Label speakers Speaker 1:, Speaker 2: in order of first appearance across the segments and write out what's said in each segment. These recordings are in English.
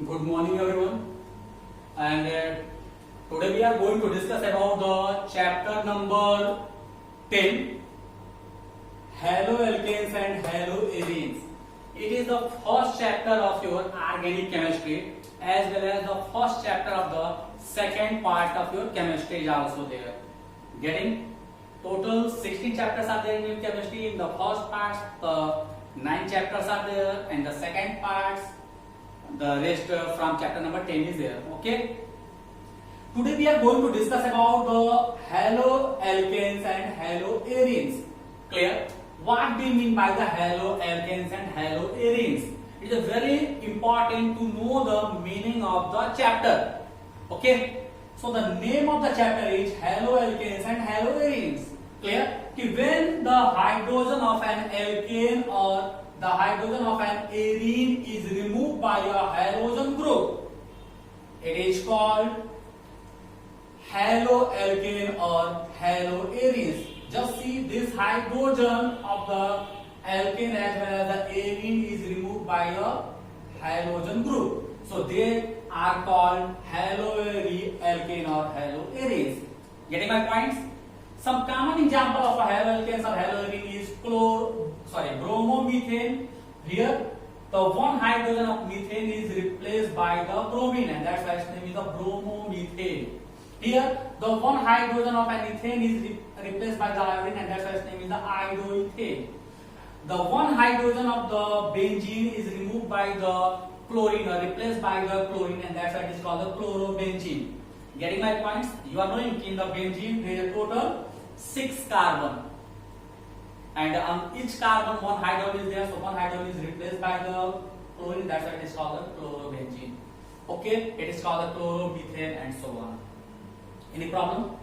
Speaker 1: Good morning everyone, and today we are going to discuss about the chapter number 10, haloalkanes and haloarenes. It is the first chapter of your organic chemistry as well as the first chapter of the second part of your chemistry is also there. Getting total 16 chapters are there in your chemistry. In the first part, the 9 chapters are there, and the second part, the rest from chapter number 10 is there. Okay. Today we are going to discuss about the haloalkanes and haloarenes. Clear? What do you mean by the haloalkanes and haloarenes? It is very important to know the meaning of the chapter. Okay. So the name of the chapter is haloalkanes and haloarenes. Clear? When the hydrogen of an alkane or the hydrogen of an arene is removed by a halogen group, it is called haloalkane or haloarenes. Just see, this hydrogen of the alkane as well as the arene is removed by a halogen group. So they are called haloalkane or haloarenes. Getting my points? Some common example of a haloalkanes or haloarene is bromomethane. Here, the one hydrogen of methane is replaced by the bromine, and that's why its name is the bromomethane. Here, the one hydrogen of an ethane is replaced by the iodine, and that's why its name is the iodoethane. The one hydrogen of the benzene is removed by the chlorine or replaced by the chlorine, and that's why it is called the chlorobenzene. Getting my points? You are knowing in the benzene there is a total 6 carbon, and on each carbon one hydrogen is there, so one hydrogen is replaced by the chlorine, that's why it is called the chlorobenzene. Okay, it is called the chloromethane and so on. Any problem?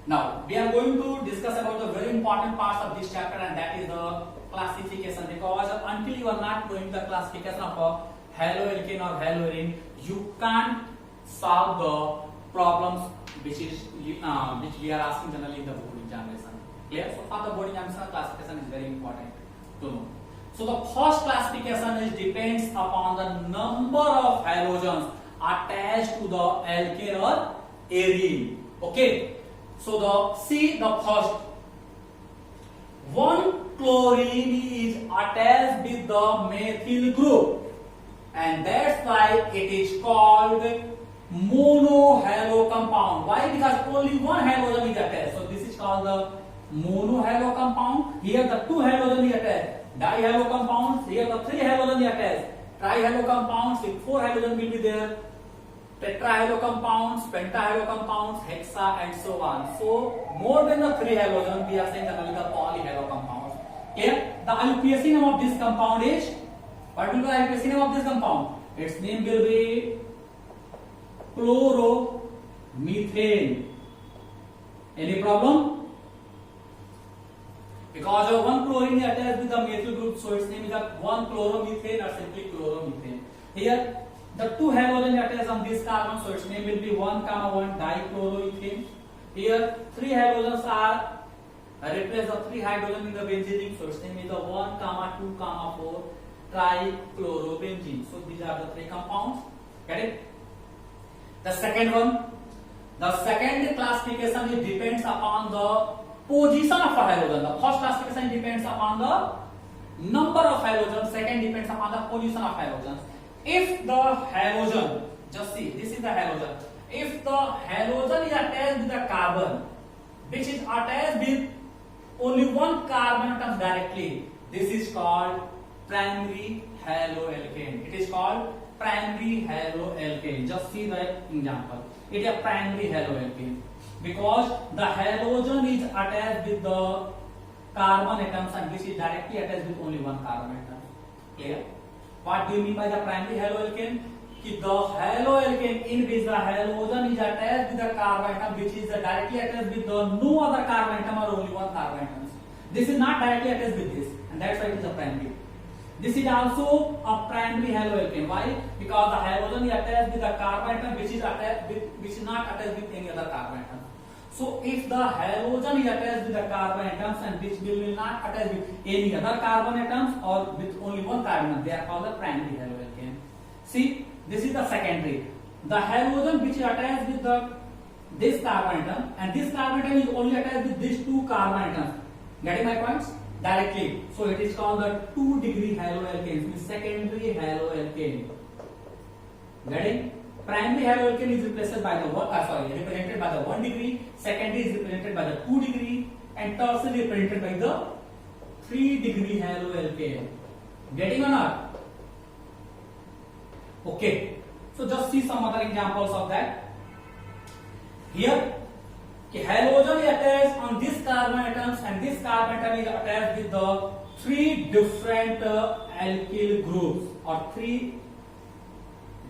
Speaker 1: Now we are going to discuss about the very important parts of this chapter, and that is the classification, because until you are not knowing the classification of a haloalkane or haloarene, you can't solve the problems which we are asking generally in the board examination. Clear? So for the board examination, classification is very important to know. So the first classification is depends upon the number of halogens attached to the alkane or arene. Okay. So the first one chlorine is attached with the methyl group, and that's why it is called monohalo compound. Why? Because only one halogen is attached. So this is called the monohalo compound. Here the 2 halogen is attached. Dihalo compounds. Here the 3 halogen is attached. Trihalo compounds with 4 halogen will be there. Tetrahalo compounds, pentahalo compounds, hexa, and so on. So more than the 3 halogen, we are saying that only the polyhalo compounds. Clear? The IUPAC name of this compound is, what will be the IUPAC name of this compound? Its name will be chloromethane. Any problem? Because of one chlorine is attached with the methyl group, so its name is 1 chloromethane or simply chloromethane. Here the 2 halogen attached on this carbon, so its name will be 1,1 dichloroethane. Here 3 halogens are replace the 3 hydrogen in the benzene, so its name is the 1, 2, 4 trichlorobenzene. So these are the 3 compounds. Get it? The second one, the second classification, it depends upon the position of a halogen. The first classification depends upon the number of halogens. Second depends upon the position of halogens. If the halogen, just see, this is the halogen. If the halogen is attached with the carbon, which is attached with only one carbon atom directly, this is called primary haloalkane. It is called primary haloalkane. Just see the example. It is a primary haloalkane because the halogen is attached with the carbon atoms, and this is directly attached with only one carbon atom. Clear? What do you mean by the primary haloalkane? The haloalkane in which the halogen is attached with the carbon atom, which is directly attached with the no other carbon atom or only one carbon atom. This is not directly attached with this, and that's why it is a primary. This is also a primary haloalkane. Why? Because the halogen is attached with the carbon atom, which is not attached with any other carbon atom. So if the halogen is attached with the carbon atoms and which will not attach with any other carbon atoms or with only one carbon atom, they are called the primary haloalkane. See, This is the secondary. The halogen which is attached with this carbon atom, and this carbon atom is only attached with these two carbon atoms. Getting my points? Directly. So it is called the 2-degree haloalkane, means secondary haloalkane. Getting? Primary haloalkane is represented by the represented by the 1 degree, secondary is represented by the 2 degree, and tertiary is represented by the 3-degree haloalkane. Getting or not? Okay. So just see some other examples of that. Here, halogen is attached on this carbon atoms, and this carbon atom is attached with the 3 different alkyl groups, or 3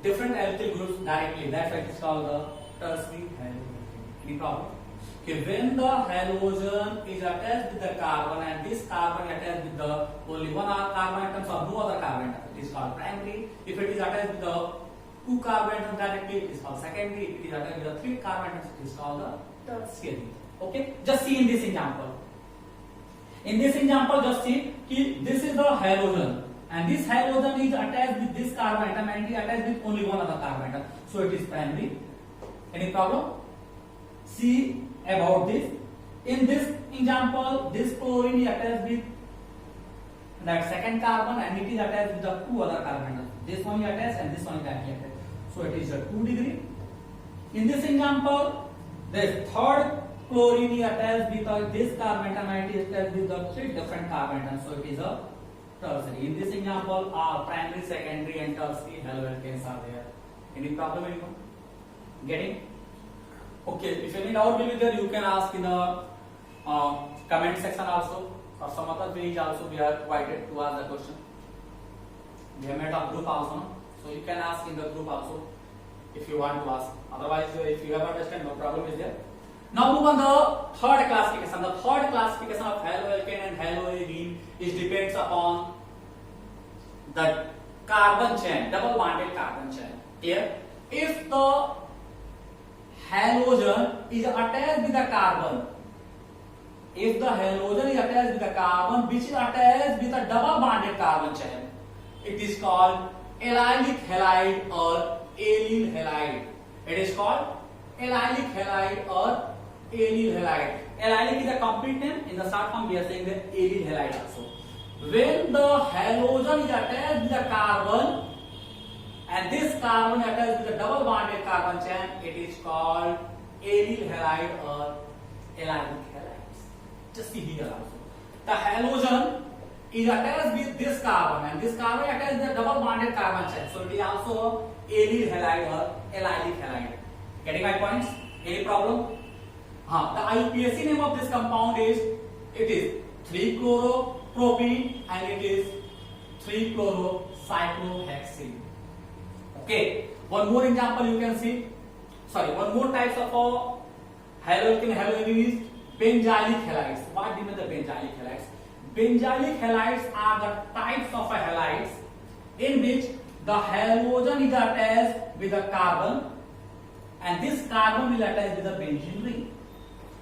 Speaker 1: different alkyl groups directly. That's why it is called the tertiary halogen. Any problem? Okay, when the halogen is attached with the carbon, and this carbon is attached with the only one carbon atoms or no other carbon atom, it is called primary. If it is attached with the 2 carbon atoms directly, it is called secondary. If it is attached with the 3 carbon atoms, it is called the tertiary. Okay, just see in this example. In this example, just see this is the halogen, and this halogen is attached with this carbon atom, and it is attached with only one other carbon atom, so it is primary. Any problem? See about this. In this example, this chlorine is attached with that second carbon, and it is attached with the 2 other carbon atoms. This one is attached and this one is attached. So it is a 2 degree. In this example, this third chlorine is attached with this carbon atom, and it is attached with the 3 different carbon atoms. So it is a tertiary. In this example, primary, secondary, and tertiary haloalkanes are there. Any problem, anyone? Getting? Okay. If any doubt will be there, you can ask in the comment section also, or some other page also. We are provided to ask the question. We have made a group also, no? So you can ask in the group also if you want to ask. Otherwise, if you have understand, no problem is there. Now move on the third classification. The third classification of haloalkane and haloarine is depends upon the carbon chain, double bonded carbon chain. Here, if the halogen is attached with the carbon, if the halogen is attached with the carbon which is attached with a double bonded carbon chain, it is called allylic halide or allyl halide. It is called allylic halide or allyl halide. Allylic is a complete name. In the short form, we are saying the allyl halide also. When the halogen is attached with the carbon, and this carbon attached with the double bonded carbon chain, it is called allyl halide or allylic halide. Just see here also. The halogen is attached with this carbon, and this carbon attached with the double bonded carbon chain. So it is also allyl halide or allylic halide. Getting my points? Any problem? The IUPAC name of this compound is 3-chloropropene, and it is 3-chlorocyclohexene. Okay. One more example you can see. One more types of haloalkane haloarine is benzylic halides. What do you mean the benzylic halides? Benzylic halides are the types of halides in which the halogen is attached with the carbon, and this carbon will attach with the benzene ring.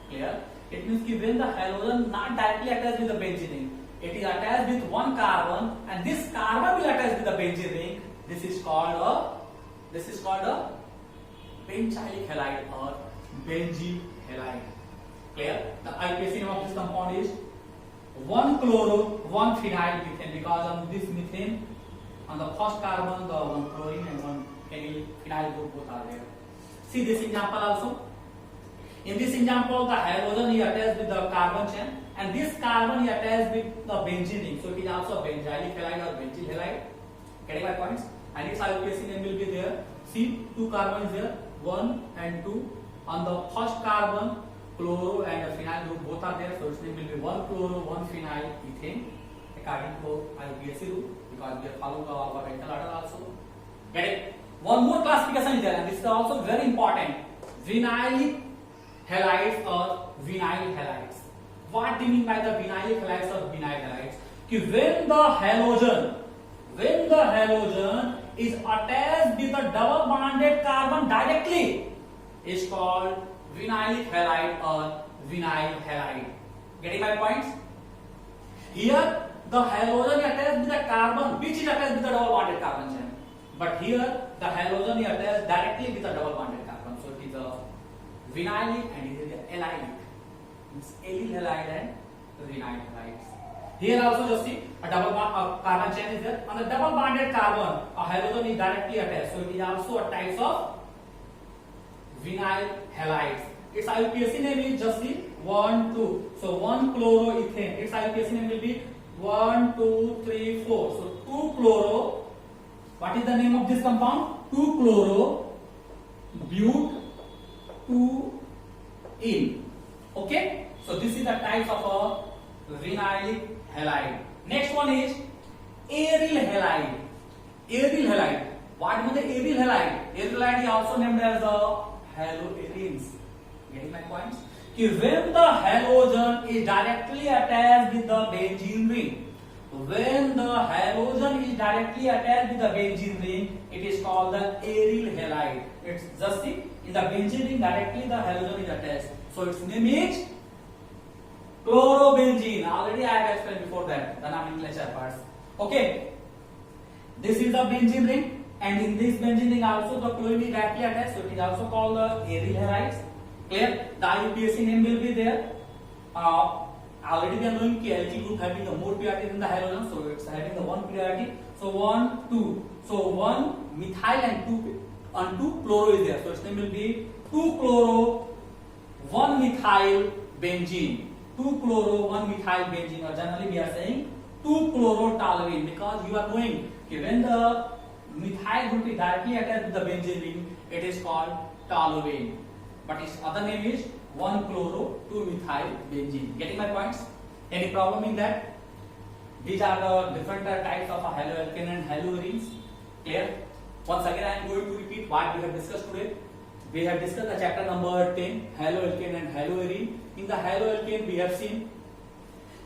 Speaker 1: Clear? It means that when the halogen not directly attached with the benzene ring, it is attached with one carbon, and this carbon will attach with the benzene ring. This is called a benzylic halide or benzene halide. Clear? The IUPAC name of this compound is 1-chloro-1-phenyl methane, because on this methane, on the first carbon, the one chlorine and one phenyl group both are there. See this example also. In this example, the halogen is attached with the carbon chain, and this carbon is attached with the benzene ring. So it is also benzylic halide or benzyl halide. Getting my points? And its IUPAC name will be there. See, 2 carbons there, 1 and 2. On the first carbon, chloro and the phenyl group both are there. So its name will be 1-chloro-1-phenyl ethane according to IUPAC rule, because we are following the alphabetical order also. Get it? One more classification is there, and this is also very important. Vinylic halides or vinyl halides. What do you mean by the vinylic halides or vinyl halides? When the halogen is attached with a double bonded carbon directly, is called vinylic halide or vinyl halide. Getting my points? Here the halogen attached with the carbon which is attached with the double bonded carbon chain. But here the halogen is attached directly with a double bonded carbon. So it is a vinylic and it is a allylic. It's allyl halide and vinyl halides. Here also just see a double bond carbon chain is there. On the double bonded carbon, a halogen is directly attached. So it is also a type of vinyl halides. Its IUPAC name is just see 1, 2. So 1 chloroethane. Its IUPAC name will be 1, 2, 3, 4. So 2 chloro. What is the name of this compound? 2 chloro but 2 in. Okay. So this is the types of a vinylic halide. Next one is aryl halide. Aryl halide. What means the aryl halide? Aryl halide is also named as the haloarenes. Getting my points? When the halogen is directly attached with the benzene ring, when the halogen is directly attached with the benzene ring, it is called the aryl halide. It's just see, in the benzene ring directly the halogen is attached. So its name is chlorobenzene. Already I have explained before that the nomenclature parts. Okay. This is the benzene ring, and in this benzene ring also the chlorine is directly attached. So it is also called the aryl halides. Clear? The IUPAC name will be there. Already we are knowing that alkyl group having the more priority than the halogen, so it's having the one priority. So 1, 2. So 1 methyl and 2 chloro is there. So its name will be 2 chloro 1 methyl benzene. 2 chloro 1 methyl benzene, or generally we are saying 2 chlorotoluene, because you are knowing that when the methyl group is directly attached with the benzene ring, it is called toluene. But its other name is 1 chloro 2 methyl benzene. Getting my points? Any problem in that? These are the different types of haloalkane and haloarenes. Clear? Once again I am going to repeat what we have discussed today. We have discussed the chapter number 10, haloalkane and haloarene. In the haloalkane we have seen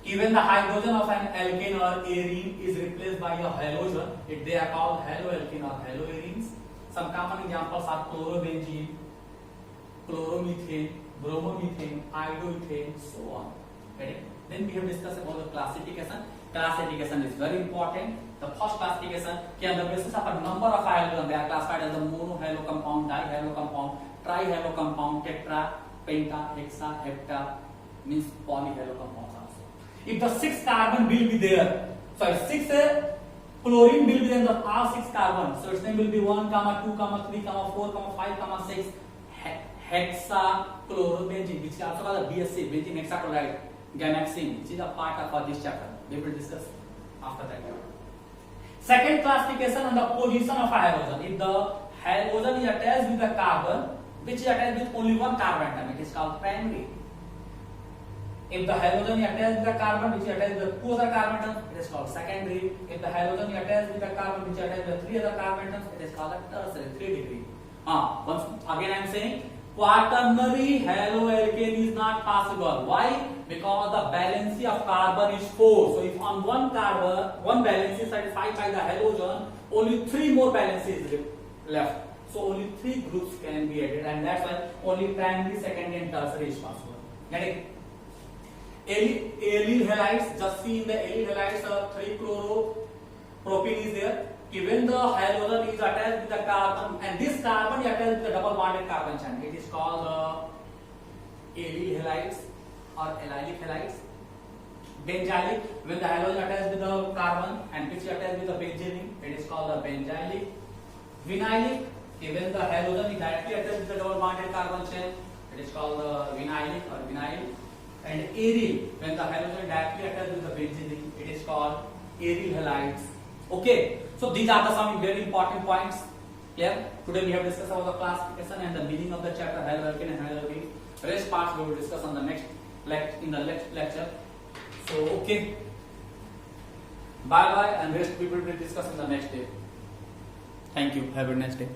Speaker 1: even the hydrogen of an alkane or arene is replaced by a halogen, they are called haloalkane or haloarenes. Some common examples are chlorobenzene, chloromethane, bromomethane, iodoethane, so on. Okay? Then we have discussed about the classification. Classification is very important. The first classification, on the basis of a number of halogens, they are classified as the monohalo compound, dihalo compound, trihalo compound, tetra, penta, hexa, hepta, means polyhalo compounds also. If the 6 carbon will be there, so 6 chlorine will be there in the all 6 carbon, so its name will be 1, 2, 3, 4, 5, 6. Hexachlorobenzene, which is also called the BSC, benzene hexachloride, ganaxene, which is a part of this chapter. We will discuss after that. Second classification on the position of a halogen. If the halogen is attached with a carbon, which is attached with only one carbon atom, it is called primary. If the halogen is attached with a carbon, which is attached with 2 other carbon atoms, it is called secondary. If the halogen is attached with a carbon, which is attached with 3 other carbon atoms, it is called a tertiary, 3 degree. Once again I am saying, quaternary haloalkane is not possible. Why? Because the valency of carbon is 4. So if on one carbon, one valence is satisfied by the halogen, only 3 more valencies left. So only 3 groups can be added, and that's why only primary, secondary and tertiary is possible. Get it? Aryl halides, just see in the aryl halides 3 chloropropene is there. When the halogen is attached with the carbon, and this carbon is attached with the double bonded carbon chain, it is called aryl halides or allylic halides. Benzylic, when the halogen attached with the carbon and which is attached with the benzene, it is called the benzylic. Vinylic, when the halogen is directly attached with the double bonded carbon chain, it is called the vinylic or vinyl. And aryl, when the halogen is directly attached with the benzene, it is called aryl halides. Okay, so these are the some very important points. Clear? Today we have discussed about the classification and the meaning of the chapter haloalkane and haloarene. Rest parts we will discuss on the next lecture. So okay, bye bye, and rest we will discuss in the next day. Thank you. Have a nice day.